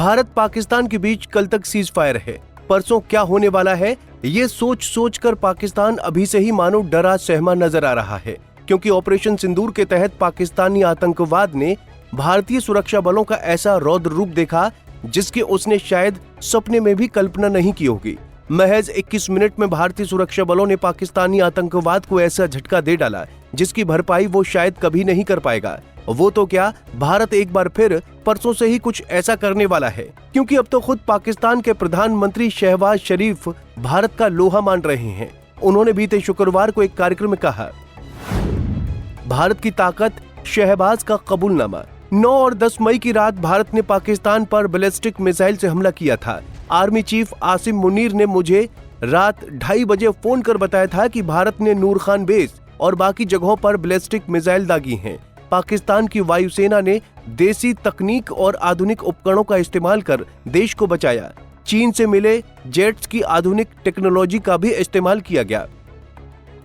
भारत पाकिस्तान के बीच कल तक सीज फायर है। परसों क्या होने वाला है, ये सोच कर पाकिस्तान अभी से ही मानो डरा सहमा नजर आ रहा है, क्योंकि ऑपरेशन सिंदूर के तहत पाकिस्तानी आतंकवाद ने भारतीय सुरक्षा बलों का ऐसा रौद्र रूप देखा जिसकी उसने शायद सपने में भी कल्पना नहीं की होगी। महज 21 मिनट में भारतीय सुरक्षा बलों ने पाकिस्तानी आतंकवाद को ऐसा झटका दे डाला जिसकी भरपाई वो शायद कभी नहीं कर पाएगा। वो तो क्या, भारत एक बार फिर परसों से ही कुछ ऐसा करने वाला है, क्योंकि अब तो खुद पाकिस्तान के प्रधानमंत्री शहबाज शरीफ भारत का लोहा मान रहे हैं। उन्होंने बीते शुक्रवार को एक कार्यक्रम में कहा, भारत की ताकत, शहबाज का कबूलनामा। 9 और 10 मई की रात भारत ने पाकिस्तान पर बैलिस्टिक मिसाइल से हमला किया था। आर्मी चीफ आसिम मुनीर ने मुझे रात 2:30 बजे फोन कर बताया था कि भारत ने नूर खान बेस और बाकी जगहों पर बैलिस्टिक मिसाइल दागी हैं। पाकिस्तान की वायुसेना ने देसी तकनीक और आधुनिक उपकरणों का इस्तेमाल कर देश को बचाया। चीन से मिले जेट्स की आधुनिक टेक्नोलॉजी का भी इस्तेमाल किया गया।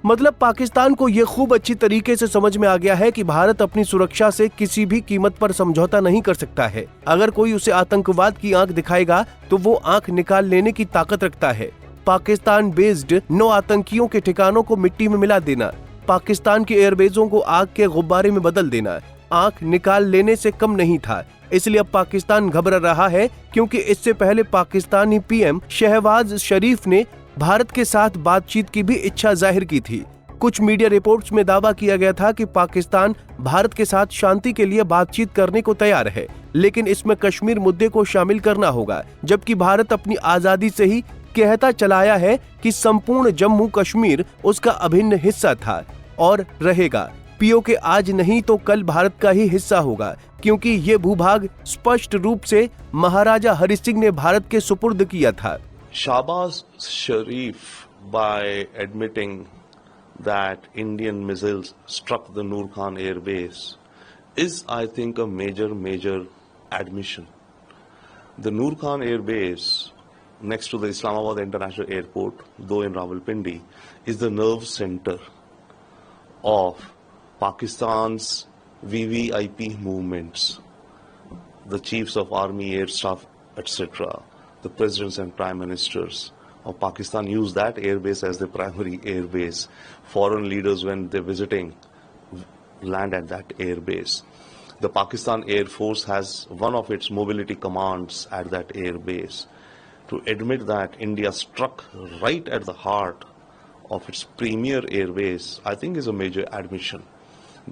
मतलब पाकिस्तान को यह खूब अच्छी तरीके से समझ में आ गया है कि भारत अपनी सुरक्षा से किसी भी कीमत पर समझौता नहीं कर सकता है। अगर कोई उसे आतंकवाद की आंख दिखाएगा तो वो आंख निकाल लेने की ताकत रखता है। पाकिस्तान बेस्ड 9 आतंकियों के ठिकानों को मिट्टी में मिला देना, पाकिस्तान के एयरबेजों को आग के गुब्बारे में बदल देना आंख निकाल लेने से कम नहीं था। इसलिए अब पाकिस्तान घबरा रहा है, क्योंकि इससे पहले पाकिस्तानी पीएम शहबाज शरीफ ने भारत के साथ बातचीत की भी इच्छा जाहिर की थी। कुछ मीडिया रिपोर्ट्स में दावा किया गया था कि पाकिस्तान भारत के साथ शांति के लिए बातचीत करने को तैयार है, लेकिन इसमें कश्मीर मुद्दे को शामिल करना होगा, जबकि भारत अपनी आजादी से ही कहता चलाया है कि संपूर्ण जम्मू कश्मीर उसका अभिन्न हिस्सा था और रहेगा। पीओके आज नहीं तो कल भारत का ही हिस्सा होगा, क्योंकि ये भूभाग स्पष्ट रूप से महाराजा हरि सिंह ने भारत के सुपुर्द किया था। Shahbaz Sharif, by admitting that Indian missiles struck the Noor Khan Air Base, is, I think, a major admission. The Noor Khan Air Base, next to the Islamabad International Airport, though in Rawalpindi, is the nerve center of Pakistan's VVIP movements, the chiefs of army, air staff, etc. The presidents and prime ministers of Pakistan use that airbase as their primary airbase. Foreign leaders, when they're visiting, land at that airbase. The Pakistan Air Force has one of its mobility commands at that airbase. To admit that India struck right at the heart of its premier airbase, I think is a major admission.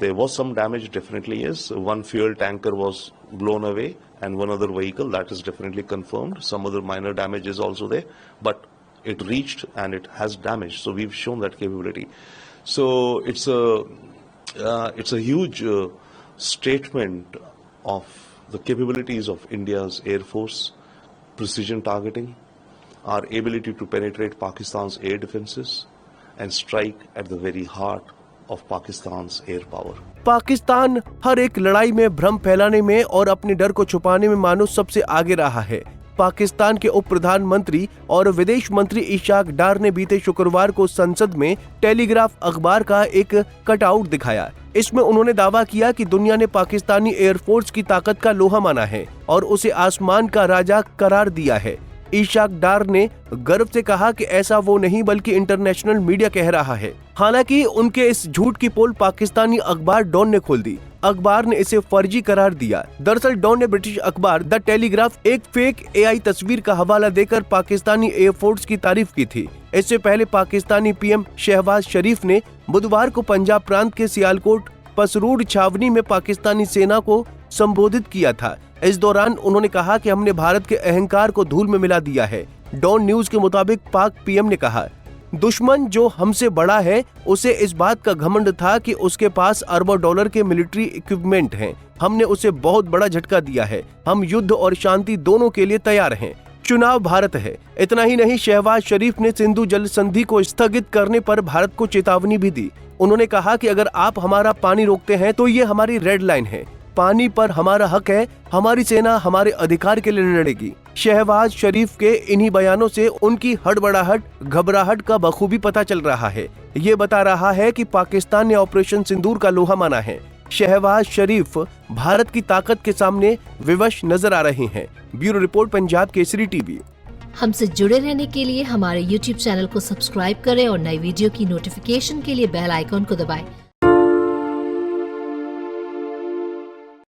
There was some damage, definitely yes. One fuel tanker was blown away and one other vehicle, that is definitely confirmed. Some other minor damage is also there, but it reached and it has damage. So we've shown that capability. So it's a huge statement of the capabilities of India's Air Force, precision targeting, our ability to penetrate Pakistan's air defenses and strike at the very heart of Pakistan's air power. Pakistan हर एक लड़ाई में भ्रम फैलाने में और अपने डर को छुपाने में मानो सबसे आगे रहा है। पाकिस्तान के उप प्रधानमंत्री और विदेश मंत्री इशाक डार ने बीते शुक्रवार को संसद में टेलीग्राफ अखबार का एक कटआउट दिखाया। इसमें उन्होंने दावा किया कि दुनिया ने पाकिस्तानी एयरफोर्स की ताकत का लोहा माना है और उसे आसमान का राजा करार दिया है। इशाक डार ने गर्व से कहा कि ऐसा वो नहीं बल्कि इंटरनेशनल मीडिया कह रहा है। हालांकि उनके इस झूठ की पोल पाकिस्तानी अखबार डॉन ने खोल दी। अखबार ने इसे फर्जी करार दिया। दरअसल डॉन ने ब्रिटिश अखबार द टेलीग्राफ एक फेक एआई तस्वीर का हवाला देकर पाकिस्तानी एयरफोर्स की तारीफ की थी। इससे पहले पाकिस्तानी पीएम शहबाज शरीफ ने बुधवार को पंजाब प्रांत के सियालकोट पसरूड छावनी में पाकिस्तानी सेना को संबोधित किया था। इस दौरान उन्होंने कहा कि हमने भारत के अहंकार को धूल में मिला दिया है। डॉन न्यूज के मुताबिक पाक पीएम ने कहा, दुश्मन जो हमसे बड़ा है उसे इस बात का घमंड था कि उसके पास अरबों डॉलर के मिलिट्री इक्विपमेंट हैं। हमने उसे बहुत बड़ा झटका दिया है। हम युद्ध और शांति दोनों के लिए तैयार हैं। चुनाव भारत है। इतना ही नहीं, शहबाज शरीफ ने सिंधु जल संधि को स्थगित करने पर भारत को चेतावनी भी दी। उन्होंने कहा कि अगर आप हमारा पानी रोकते हैं तो ये हमारी रेड लाइन है। पानी पर हमारा हक है। हमारी सेना हमारे अधिकार के लिए लड़ेगी। शहबाज शरीफ के इन्हीं बयानों से उनकी हड़बड़ाहट, घबराहट का बखूबी पता चल रहा है। ये बता रहा है कि पाकिस्तान ने ऑपरेशन सिंदूर का लोहा माना है। शहबाज शरीफ भारत की ताकत के सामने विवश नजर आ रहे हैं। Bureau report, Punjab Kesari TV. हमसे जुड़े रहने के लिए हमारे YouTube चैनल को सब्सक्राइब करें और नई वीडियो की नोटिफिकेशन के लिए बेल आइकॉन को दबाएं।